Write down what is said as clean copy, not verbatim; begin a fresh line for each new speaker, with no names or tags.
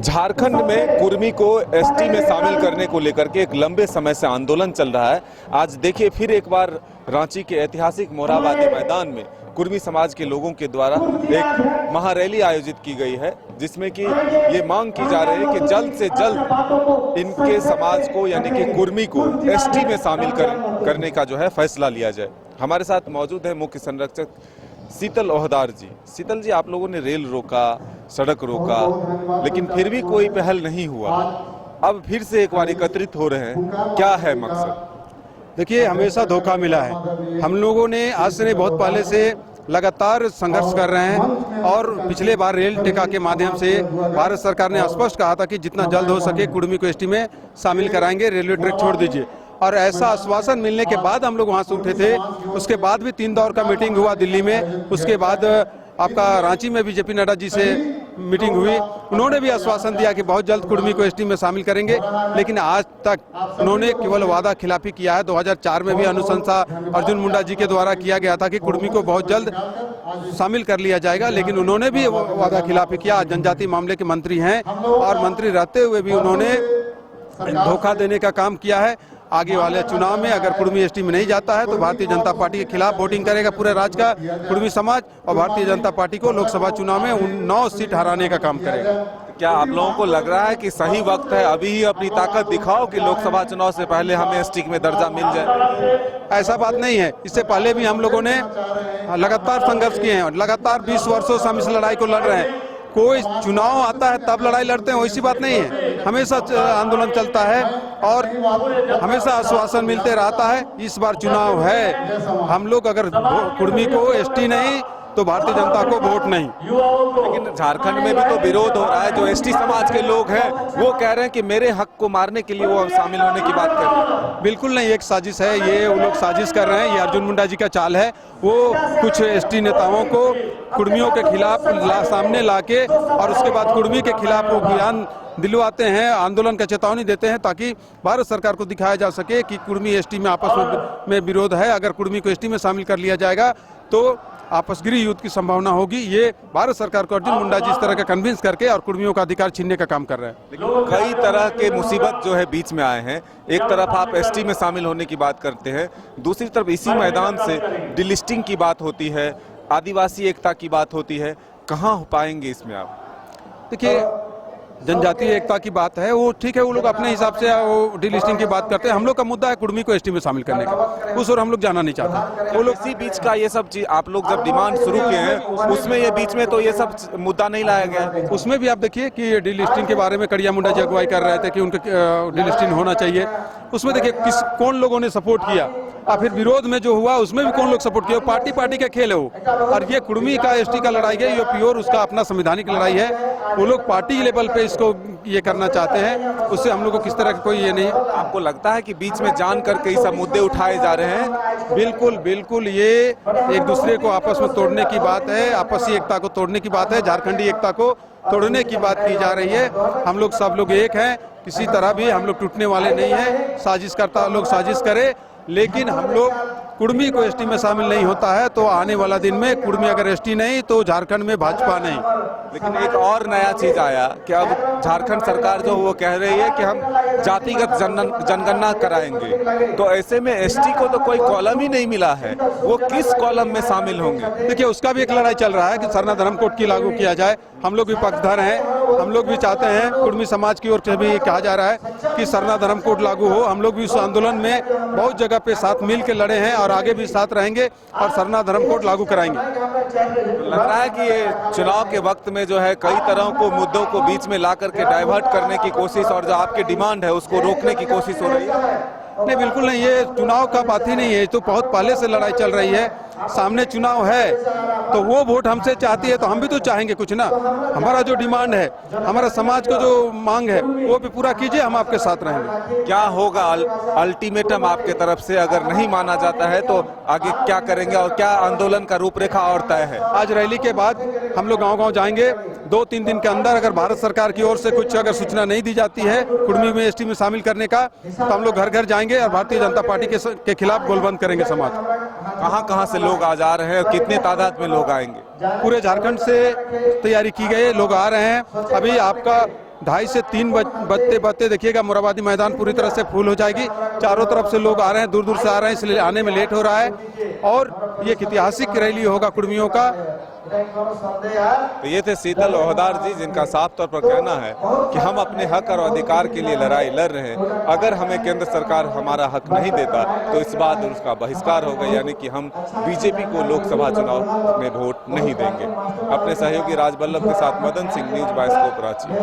झारखंड में कुर्मी को एसटी में शामिल करने को लेकर के एक लंबे समय से आंदोलन चल रहा है। आज देखिए फिर एक बार रांची के ऐतिहासिक मोरहाबादी मैदान में कुर्मी समाज के लोगों के द्वारा एक महारैली आयोजित की गई है, जिसमें कि ये मांग की जा रही है कि जल्द से जल्द इनके समाज को यानी कि कुर्मी को एसटी में शामिल करने का जो है फैसला लिया जाए। हमारे साथ मौजूद है मुख्य संरक्षक शीतल ओहदार जी। शीतल जी, आप लोगों ने रेल रोका, सड़क रोका, लेकिन फिर भी कोई पहल नहीं हुआ। अब फिर से एक बार एकत्रित हो रहे हैं, क्या है मकसद?
देखिए, हमेशा धोखा मिला है। हम लोगों ने आज से नहीं, बहुत पहले से लगातार संघर्ष कर रहे हैं और पिछले बार रेल टेका के माध्यम से भारत सरकार ने स्पष्ट कहा था कि जितना जल्द हो सके कुर्मी को एसटी में शामिल कराएंगे, रेलवे ट्रैक छोड़ दीजिए। और ऐसा आश्वासन मिलने के बाद हम लोग वहां से उठे थे। उसके बाद भी 3 दौर का मीटिंग हुआ दिल्ली में। उसके बाद आपका रांची में भी जेपी नड्डा जी से मीटिंग हुई। उन्होंने भी आश्वासन दिया कि बहुत जल्द कुर्मी को एसटी में शामिल करेंगे, लेकिन आज तक उन्होंने केवल वादा खिलाफी किया है। 2004 में भी अनुशंसा अर्जुन मुंडा जी के द्वारा किया गया था कि कुर्मी को बहुत जल्द शामिल कर लिया जाएगा, लेकिन उन्होंने भी वादा खिलाफी किया। जनजातीय मामले के मंत्री हैं और मंत्री रहते हुए भी उन्होंने धोखा देने का काम किया है। आगे वाले चुनाव में अगर कुर्मी एसटी में नहीं जाता है तो भारतीय जनता पार्टी के खिलाफ वोटिंग करेगा पूरे राज्य का कुर्मी समाज, और भारतीय जनता पार्टी को लोकसभा चुनाव में 9 सीट हराने का काम करेगा।
क्या आप लोगों को लग रहा है कि सही वक्त है, अभी ही अपनी ताकत दिखाओ कि लोकसभा चुनाव से पहले हमें एसटी में दर्जा मिल जाए?
ऐसा बात नहीं है। इससे पहले भी हम लोगों ने लगातार संघर्ष किए हैं और लगातार 20 वर्षों से हम इस लड़ाई को लड़ रहे हैं। कोई चुनाव आता है तब लड़ाई लड़ते हैं, वैसी बात नहीं है। हमेशा आंदोलन चलता है और हमेशा आश्वासन मिलते रहता है। इस बार चुनाव है, हम लोग अगर कुर्मी को एसटी नहीं तो भारतीय जनता को वोट नहीं।
लेकिन झारखंड में भी तो विरोध हो रहा है। जो एसटी समाज के लोग हैं वो कह रहे हैं कि मेरे हक को मारने के लिए वो शामिल होने की बात कर रहे हैं।
बिल्कुल नहीं, एक साजिश है। ये वो लोग साजिश कर रहे हैं। ये अर्जुन मुंडा जी का चाल है। वो कुछ एसटी नेताओं को कुर्मियों के खिलाफ सामने लाके और उसके बाद कुर्मी के खिलाफ वो अभियान दिलवाते हैं, आंदोलन का चेतावनी देते हैं, ताकि भारत सरकार को दिखाया जा सके कि कुर्मी एसटी में आपस में विरोध है। अगर कुर्मी को एसटी में शामिल कर लिया जाएगा तो आपसगिरी युद्ध की संभावना होगी। ये भारत सरकार को अर्जुन मुंडा जी इस तरह का कन्विंस करके और कुर्मियों का अधिकार छीनने का काम कर रहे हैं।
लेकिन कई तरह के मुसीबत जो है बीच में आए हैं। एक तरफ आप एसटी में शामिल होने की बात करते हैं, दूसरी तरफ इसी मैदान से डिलिस्टिंग की बात होती है, आदिवासी एकता की बात होती है। कहाँ हो पाएंगे इसमें आप?
देखिए, जनजातीय एकता की बात है, वो ठीक है, वो लोग अपने हिसाब से वो डिलिस्टिंग की बात करते हैं। हम लोग का मुद्दा है कुर्मी को एसटी में शामिल करने का, उस और हम लोग जाना नहीं चाहते।
वो लोग इसी बीच का ये सब चीज आप लोग जब डिमांड शुरू किए हैं, उसमें ये बीच में तो ये सब मुद्दा नहीं लाया गया।
उसमें भी आप देखिए कि डिलिस्टिंग के बारे में कड़िया मुंडा जी अगुवाई कर रहे थे कि उनके डिलिस्टिंग होना चाहिए। उसमें देखिए कौन लोगों ने सपोर्ट किया और फिर विरोध में जो हुआ उसमें भी कौन लोग सपोर्ट किया। पार्टी का खेल है वो। और ये कुर्मी का एसटी का लड़ाई है, ये प्योर उसका अपना संवैधानिक लड़ाई है। वो लोग पार्टी लेवल पे इसको ये करना चाहते हैं, उससे हम लोग को किस तरह का कोई ये नहीं।
आपको लगता है कि बीच में जान करके ये सब मुद्दे उठाए जा रहे हैं?
बिल्कुल बिल्कुल, ये एक दूसरे को आपस में तोड़ने की बात है, आपसी एकता को तोड़ने की बात है, झारखंडी एकता को तोड़ने की बात की जा रही है। हम लोग सब लोग एक हैं, किसी तरह भी हम लोग टूटने वाले नहीं हैं। साजिश करता लोग साजिश करे, लेकिन हम लोग कुर्मी को एसटी में शामिल नहीं होता है तो आने वाला दिन में कुर्मी अगर एसटी नहीं तो झारखंड में भाजपा नहीं।
लेकिन एक और नया चीज आया कि अब झारखंड सरकार जो वो कह रही है कि हम जातिगत जनगणना कराएंगे, तो ऐसे में एसटी को तो कोई कॉलम ही नहीं मिला है, वो किस कॉलम में शामिल होंगे?
देखिए, उसका भी एक लड़ाई चल रहा है कि सरना धर्म कोड की लागू किया जाए। हम लोग भी पक्षधर हैं, हम लोग भी चाहते हैं, कुर्मी समाज की ओर से भी कहा जा रहा है कि सरना धर्म कोड लागू हो। हम लोग भी उस आंदोलन में बहुत जगह पे साथ मिल के लड़े हैं और आगे भी साथ रहेंगे और सरना धर्म कोड लागू कराएंगे।
लग रहा है कि ये चुनाव के वक्त में जो है कई तरह को मुद्दों को बीच में ला करके डाइवर्ट करने की कोशिश और जो आपकी डिमांड है उसको रोकने की कोशिश हो रही है।
नहीं, बिल्कुल नहीं, ये चुनाव का बात ही नहीं है। तो बहुत पहले से लड़ाई चल रही है। सामने चुनाव है तो वो वोट हमसे चाहती है तो हम भी तो चाहेंगे कुछ ना। हमारा जो डिमांड है, हमारा समाज को जो मांग है वो भी पूरा कीजिए, हम आपके साथ रहेंगे।
क्या होगा अल्टीमेटम आपके तरफ से? अगर नहीं माना जाता है तो आगे क्या करेंगे और क्या आंदोलन का रूपरेखा और तय है?
आज रैली के बाद हम लोग गांव-गांव जाएंगे। 2-3 दिन के अंदर अगर भारत सरकार की ओर से कुछ अगर सूचना नहीं दी जाती है कुर्मी में एसटी में शामिल करने का, तो हम लोग घर घर जाएंगे और भारतीय जनता पार्टी के खिलाफ गोलबंद करेंगे समाज।
कहाँ से लोग आ जा रहे हैं और कितने तादाद में लोग आएंगे?
पूरे झारखंड से तैयारी की गई, लोग आ रहे हैं। अभी आपका 2:30 से 3 बजते बजते देखिएगा मोरहाबादी मैदान पूरी तरह से फुल हो जाएगी। चारों तरफ से लोग आ रहे हैं, दूर दूर से आ रहे हैं, इसलिए आने में लेट हो रहा है और ये एक ऐतिहासिक रैली होगा कुर्मियों का।
तो ये थे शीतल ओहदार जी, जिनका साफ तौर पर कहना है कि हम अपने हक और अधिकार के लिए लड़ाई लड़ रहे हैं। अगर हमें केंद्र सरकार हमारा हक नहीं देता तो इस बार उसका बहिष्कार होगा, यानी कि हम बीजेपी को लोकसभा चुनाव में वोट नहीं देंगे। अपने सहयोगी राजबल्लभ के साथ मदन सिंह, न्यूज बाइस्कोप रांची।